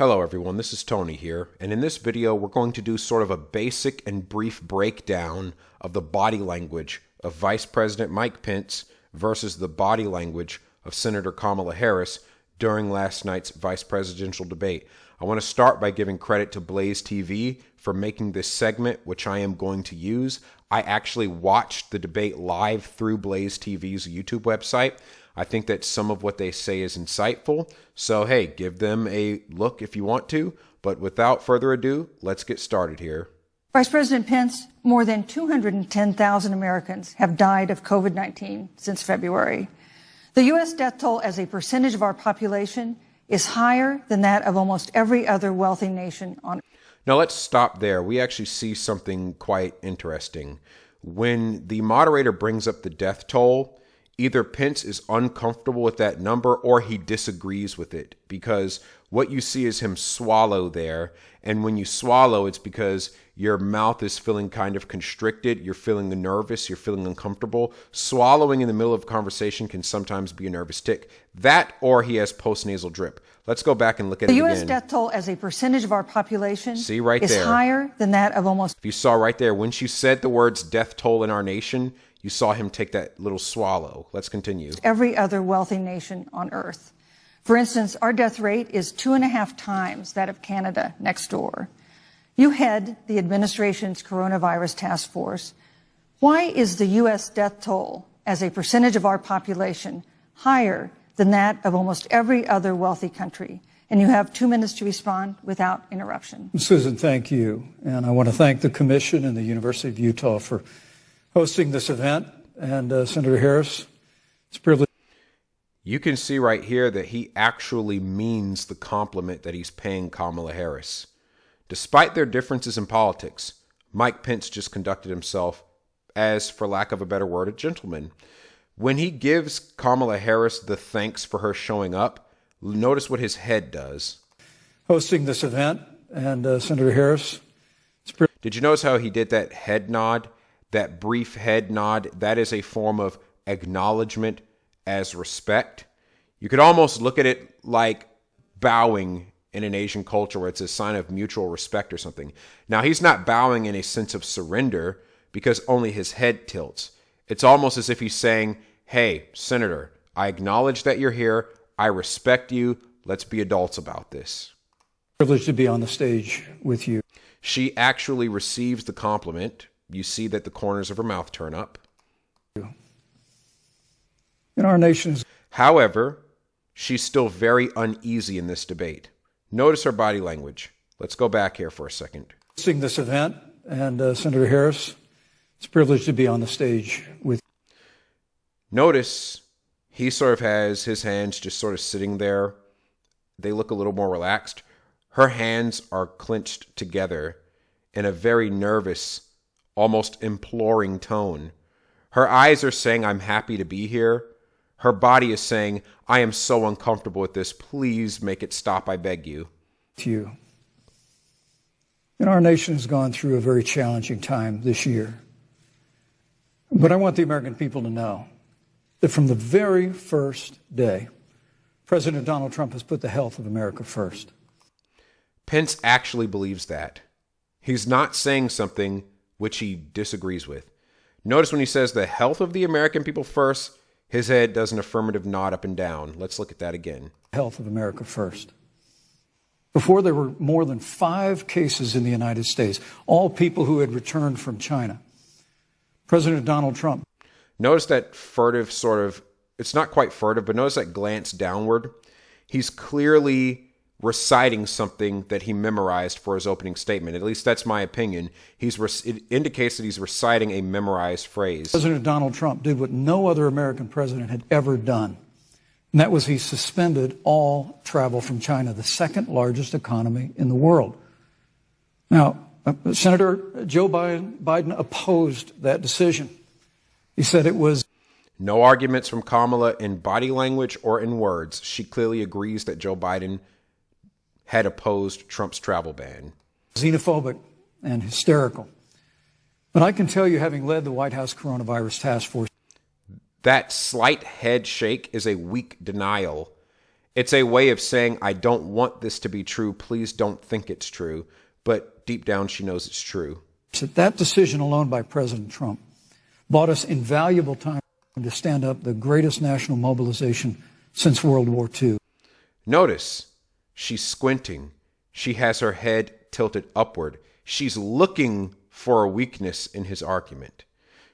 Hello everyone, this is Tony here, and in this video we're going to do sort of a basic and brief breakdown of the body language of Vice President Mike Pence versus the body language of Senator Kamala Harris during last night's vice presidential debate. I want to start by giving credit to Blaze TV for making this segment, which I am going to use. I actually watched the debate live through Blaze TV's YouTube website. I think that some of what they say is insightful. So, hey, give them a look if you want to. But without further ado, let's get started here. Vice President Pence, more than 210,000 Americans have died of COVID-19 since February. The U.S. death toll as a percentage of our population is higher than that of almost every other wealthy nation on earth. Now, let's stop there. We actually see something quite interesting. When the moderator brings up the death toll, either Pence is uncomfortable with that number or he disagrees with it, because what you see is him swallow there. And when you swallow, it's because your mouth is feeling kind of constricted. You're feeling nervous. You're feeling uncomfortable. Swallowing in the middle of a conversation can sometimes be a nervous tic. That or he has postnasal drip. Let's go back and look at it again. The U.S. death toll as a percentage of our population See right is there. higher than that of almost... If you saw right there, when she said the words death toll in our nation, you saw him take that little swallow. Let's continue. Every other wealthy nation on earth. For instance, our death rate is 2.5 times that of Canada next door. You head the administration's coronavirus task force. Why is the U.S. death toll as a percentage of our population higher than that of almost every other wealthy country? And you have 2 minutes to respond without interruption. Susan, thank you. And I want to thank the Commission and the University of Utah for hosting this event. And Senator Harris, it's a privilege. You can see right here that he actually means the compliment that he's paying Kamala Harris. Despite their differences in politics, Mike Pence just conducted himself as, for lack of a better word, a gentleman. When he gives Kamala Harris the thanks for her showing up, notice what his head does. Hosting this event, and Senator Harris. Did you notice how he did that head nod? That brief head nod, that is a form of acknowledgement as respect. You could almost look at it like bowing in an Asian culture where it's a sign of mutual respect or something. Now, he's not bowing in a sense of surrender because only his head tilts. It's almost as if he's saying, hey, Senator, I acknowledge that you're here. I respect you. Let's be adults about this. Privileged to be on the stage with you. She actually receives the compliment. You see that the corners of her mouth turn up. In our nation's... However, she's still very uneasy in this debate. Notice her body language. Let's go back here for a second. Hosting this event, and Senator Harris, it's a privilege to be on the stage with you. Notice he sort of has his hands just sort of sitting there. They look a little more relaxed. Her hands are clenched together in a very nervous, almost imploring tone. Her eyes are saying, I'm happy to be here. Her body is saying, I am so uncomfortable with this. Please make it stop, I beg you. To you. And our nation has gone through a very challenging time this year. But I want the American people to know that from the very first day, President Donald Trump has put the health of America first. Pence actually believes that. He's not saying something which he disagrees with. Notice when he says the health of the American people first, his head does an affirmative nod up and down. Let's look at that again. Health of America first. Before, there were more than 5 cases in the United States, all people who had returned from China. President Donald Trump. Notice that furtive sort of, it's not quite furtive, but notice that glance downward. He's clearly reciting something that he memorized for his opening statement. At least that's my opinion. It indicates that he's reciting a memorized phrase. President Donald Trump did what no other American president had ever done. And that was he suspended all travel from China, the second largest economy in the world. Now, Senator Joe Biden opposed that decision. He said it was... No arguments from Kamala in body language or in words. She clearly agrees that Joe Biden had opposed Trump's travel ban. Xenophobic and hysterical. But I can tell you, having led the White House coronavirus task force, that slight head shake is a weak denial. It's a way of saying, I don't want this to be true. Please don't think it's true. But deep down, she knows it's true. That decision alone by President Trump bought us invaluable time to stand up the greatest national mobilization since World War II. Notice, she's squinting. She has her head tilted upward. She's looking for a weakness in his argument.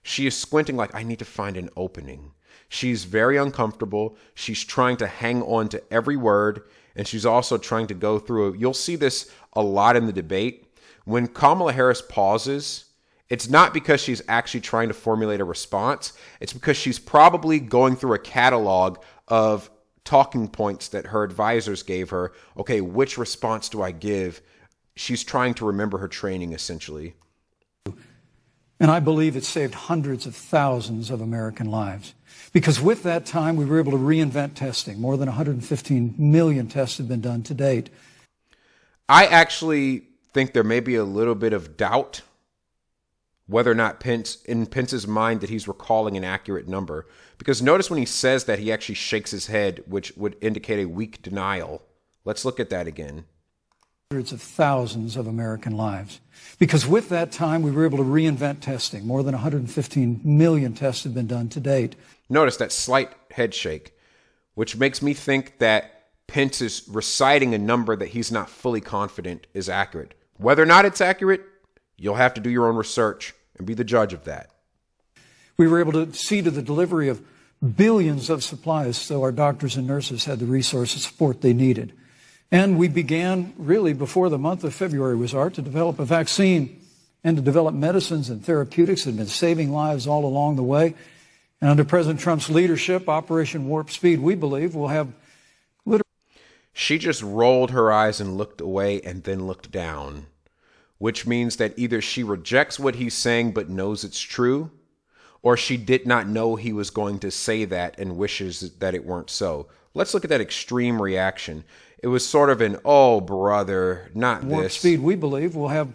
She is squinting like, I need to find an opening. She's very uncomfortable. She's trying to hang on to every word, and she's also trying to go through. You'll see this a lot in the debate. When Kamala Harris pauses, it's not because she's actually trying to formulate a response. It's because she's probably going through a catalog of talking points that her advisors gave her. Okay, which response do I give? She's trying to remember her training, essentially. And I believe it saved hundreds of thousands of American lives. Because with that time, we were able to reinvent testing. More than 115 million tests have been done to date. I actually think there may be a little bit of doubt whether or not in Pence's mind, that he's recalling an accurate number. Because notice when he says that, he actually shakes his head, which would indicate a weak denial. Let's look at that again. Hundreds of thousands of American lives. Because with that time, we were able to reinvent testing. More than 115 million tests have been done to date. Notice that slight head shake, which makes me think that Pence is reciting a number that he's not fully confident is accurate. Whether or not it's accurate, you'll have to do your own research and be the judge of that. We were able to see to the delivery of billions of supplies so our doctors and nurses had the resources support they needed. And we began, really, before the month of February was out, to develop a vaccine and to develop medicines and therapeutics that have been saving lives all along the way. And under President Trump's leadership, Operation Warp Speed, we believe, will have literally... She just rolled her eyes and looked away and then looked down, which means that either she rejects what he's saying but knows it's true, or she did not know he was going to say that and wishes that it weren't so. Let's look at that extreme reaction. It was sort of an, oh, brother, not this. Warp Speed, we believe, will have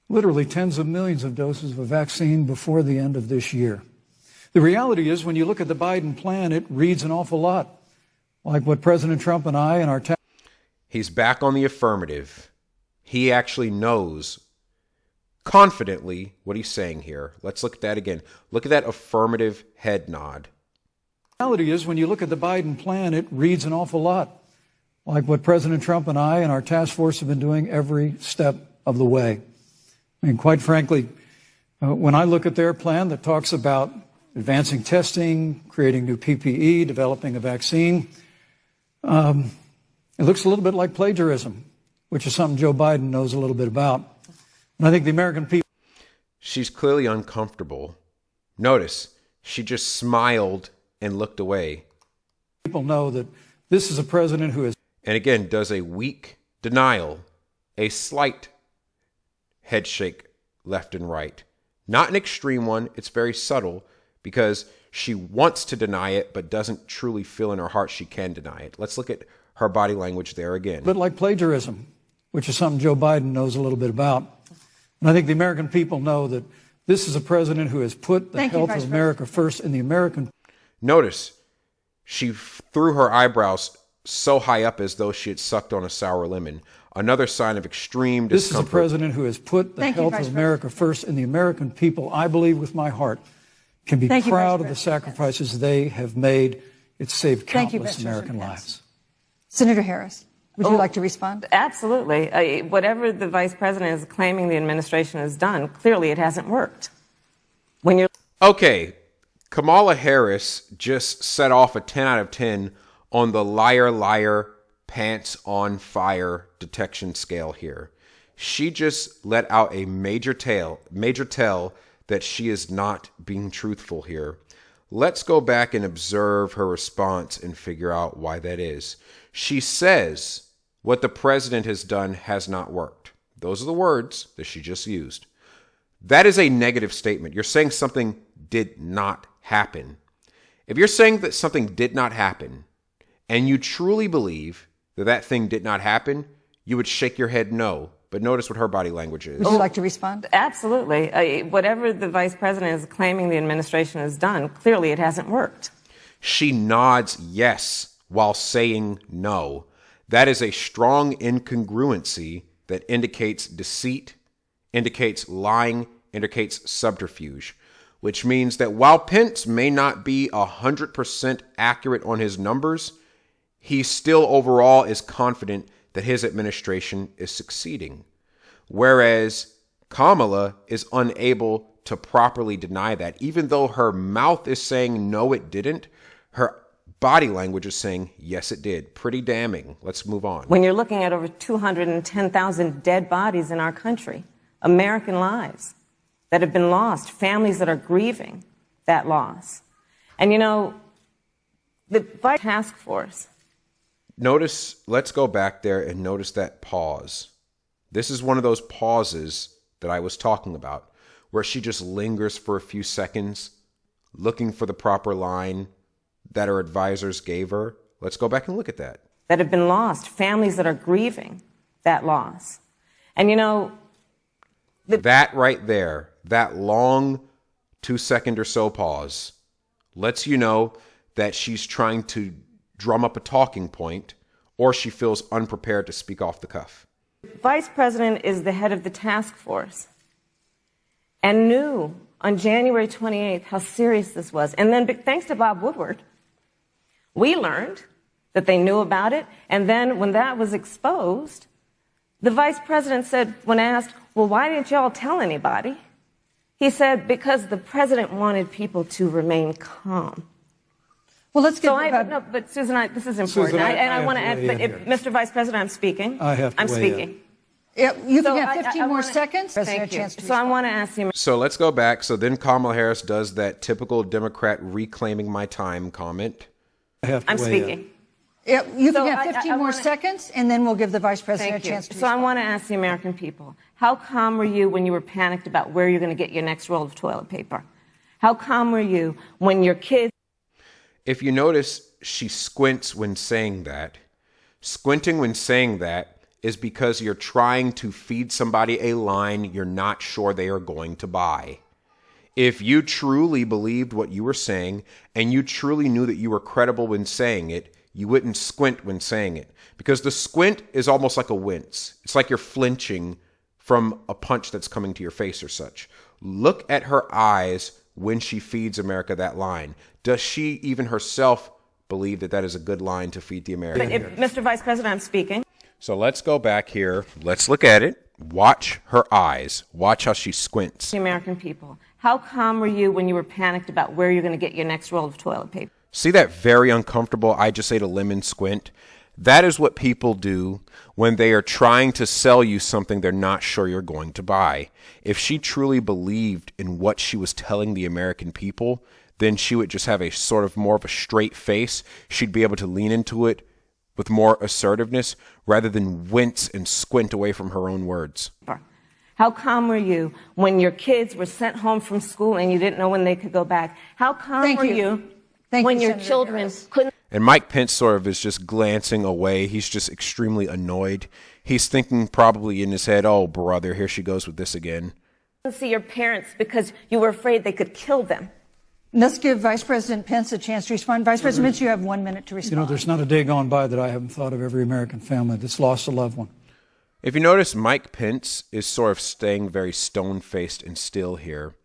literally tens of millions of doses of a vaccine before the end of this year. The reality is, when you look at the Biden plan, it reads an awful lot like what President Trump and I and our... He's back on the affirmative. He actually knows confidently what he's saying here. Let's look at that again. Look at that affirmative head nod. The reality is, when you look at the Biden plan, it reads an awful lot like what President Trump and I and our task force have been doing every step of the way. I mean, quite frankly, when I look at their plan that talks about advancing testing, creating new PPE, developing a vaccine, it looks a little bit like plagiarism, which is something Joe Biden knows a little bit about. And I think the American people... She's clearly uncomfortable. Notice, she just smiled and looked away. People know that this is a president who is... And again, does a weak denial, a slight head shake left and right. Not an extreme one. It's very subtle because she wants to deny it, but doesn't truly feel in her heart she can deny it. Let's look at her body language there again. But like plagiarism, which is something Joe Biden knows a little bit about. And I think the American people know that this is a president who has put the health of America first in the American... Notice, she threw her eyebrows so high up as though she had sucked on a sour lemon. Another sign of extreme discomfort. This is a president who has put the health of America first, and the American people, I believe with my heart, can be proud of the sacrifices they have made. It's saved countless American lives. Senator Harris, would you like to respond? Absolutely. Whatever the vice president is claiming the administration has done, clearly it hasn't worked. When you're... Okay, Kamala Harris just set off a 10 out of 10 on the liar, liar, pants on fire detection scale here. She just let out a major tell that she is not being truthful here. Let's go back and observe her response and figure out why that is. She says what the president has done has not worked. Those are the words that she just used. That is a negative statement. You're saying something did not happen. If you're saying that something did not happen, and you truly believe that that thing did not happen, you would shake your head no. But notice what her body language is. Would you like to respond? Absolutely. Whatever the vice president is claiming the administration has done, clearly it hasn't worked. She nods yes while saying no. That is a strong incongruency that indicates deceit, indicates lying, indicates subterfuge, which means that while Pence may not be 100% accurate on his numbers, he still overall is confident that his administration is succeeding. Whereas Kamala is unable to properly deny that. Even though her mouth is saying, no, it didn't, her body language is saying, yes, it did. Pretty damning. Let's move on. When you're looking at over 210,000 dead bodies in our country, American lives that have been lost, families that are grieving that loss. And, you know, the task force. Notice, let's go back there and notice that pause. This is one of those pauses that I was talking about, where she just lingers for a few seconds, looking for the proper line that her advisors gave her. Let's go back and look at that. That have been lost, families that are grieving that loss. And, you know, that right there, that long 2-second or so pause, lets you know that she's trying to drum up a talking point, or she feels unprepared to speak off the cuff. Vice President is the head of the task force and knew on January 28th how serious this was. And then, thanks to Bob Woodward, we learned that they knew about it. And then when that was exposed, the vice president said, when asked, well, why didn't y'all tell anybody? He said, because the president wanted people to remain calm. Well, let's get no, but Susan, this is important. Susan, I want to add, but Mr. Vice President, I'm speaking. I have to I'm weigh speaking. in. Yeah, you can have 15 more seconds. Thank you. So I want to ask you. So let's go back. So then Kamala Harris does that typical Democrat reclaiming my time comment. I'm speaking. Yeah, you can have 15 more seconds, and then we'll give the Vice President a chance to respond. So I want to ask the American people, how calm were you when you were panicked about where you're going to get your next roll of toilet paper? How calm were you when your kids... If you notice, she squints when saying that. Squinting when saying that is because you're trying to feed somebody a line you're not sure they are going to buy. If you truly believed what you were saying, and you truly knew that you were credible when saying it, you wouldn't squint when saying it. Because the squint is almost like a wince. It's like you're flinching from a punch that's coming to your face or such. Look at her eyes when she feeds America that line. Does she even herself believe that that is a good line to feed the Americans? Mr. Vice President, I'm speaking. So let's go back here. Let's look at it. Watch her eyes. Watch how she squints. The American people, how calm were you when you were panicked about where you're going to get your next roll of toilet paper? See that very uncomfortable, I just ate a lemon squint? That is what people do when they are trying to sell you something they're not sure you're going to buy. If she truly believed in what she was telling the American people, then she would just have a sort of more of a straight face. She'd be able to lean into it with more assertiveness rather than wince and squint away from her own words. How calm were you when your kids were sent home from school and you didn't know when they could go back? How calm were you when your children couldn't... And Mike Pence sort of is just glancing away. He's just extremely annoyed. He's thinking probably in his head, oh, brother, here she goes with this again. ...see your parents because you were afraid they could kill them. Let's give Vice President Pence a chance to respond. Vice President Pence, you have 1 minute to respond. You know, there's not a day gone by that I haven't thought of every American family that's lost a loved one. If you notice, Mike Pence is sort of staying very stone-faced and still here.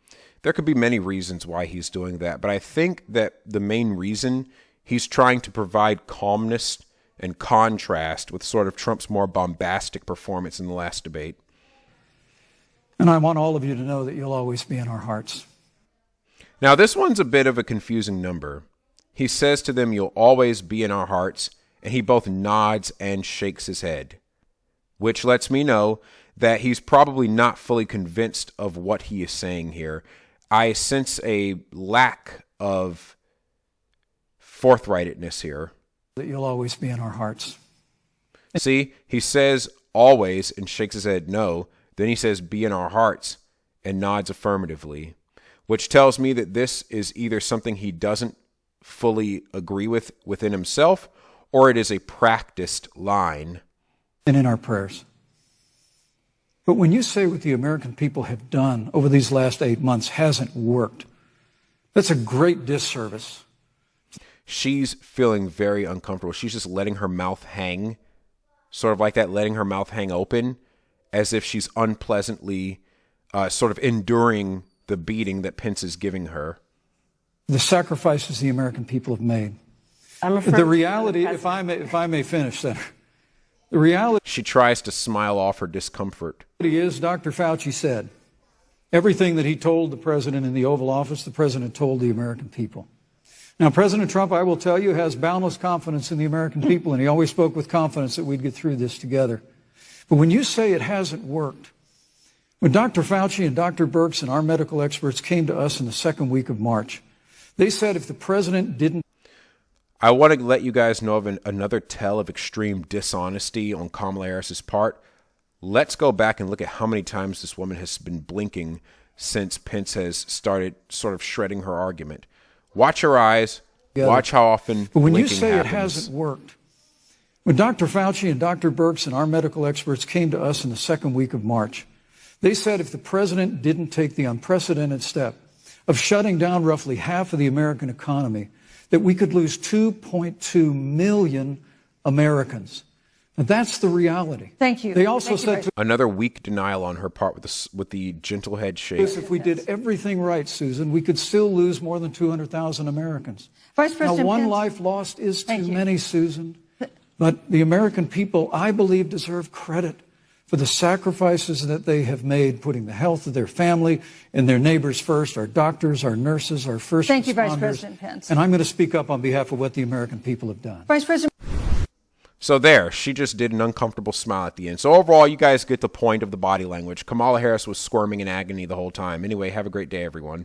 There could be many reasons why he's doing that, but I think that the main reason he's trying to provide calmness and contrast with sort of Trump's more bombastic performance in the last debate. And I want all of you to know that you'll always be in our hearts. Now, this one's a bit of a confusing number. He says to them, you'll always be in our hearts, and he both nods and shakes his head, which lets me know that he's probably not fully convinced of what he is saying here. I sense a lack of forthrightness here. That you'll always be in our hearts. See, he says always and shakes his head no. Then he says be in our hearts and nods affirmatively, which tells me that this is either something he doesn't fully agree with within himself, or it is a practiced line. And in our prayers. But when you say what the American people have done over these last 8 months hasn't worked, that's a great disservice. she's feeling very uncomfortable. She's just letting her mouth hang, sort of like that, letting her mouth hang open, as if she's unpleasantly sort of enduring the beating that Pence is giving her. The sacrifices the American people have made. The reality, if I may finish, Senator, the reality. She tries to smile off her discomfort. Is, Dr. Fauci said, everything that he told the president in the Oval Office, the president told the American people. Now, President Trump, I will tell you, has boundless confidence in the American people, and he always spoke with confidence that we'd get through this together. But when you say it hasn't worked, when Dr. Fauci and Dr. Birx and our medical experts came to us in the second week of March, they said if the president didn't. I want to let you guys know of another tell of extreme dishonesty on Kamala Harris's part. Let's go back and look at how many times this woman has been blinking since Pence has started sort of shredding her argument. Watch her eyes. Watch how often But when you blinking say happens. it hasn't worked, when Dr. Fauci and Dr. Birx and our medical experts came to us in the second week of March, they said if the president didn't take the unprecedented step of shutting down roughly half of the American economy, that we could lose 2.2 million Americans. Now, that's the reality. Thank you. They also said Another weak denial on her part with the gentle head shake. if we did everything right, Susan, we could still lose more than 200,000 Americans. Vice President Now, one Pence, life lost is too Thank you. many, Susan. But the American people, I believe, deserve credit for the sacrifices that they have made, putting the health of their family and their neighbors first, our doctors, our nurses, our first Thank you, responders. Vice President Pence. And I'm going to speak up on behalf of what the American people have done. Vice President. So there, she just did an uncomfortable smile at the end. So overall, you guys get the point of the body language. Kamala Harris was squirming in agony the whole time. Anyway, have a great day, everyone.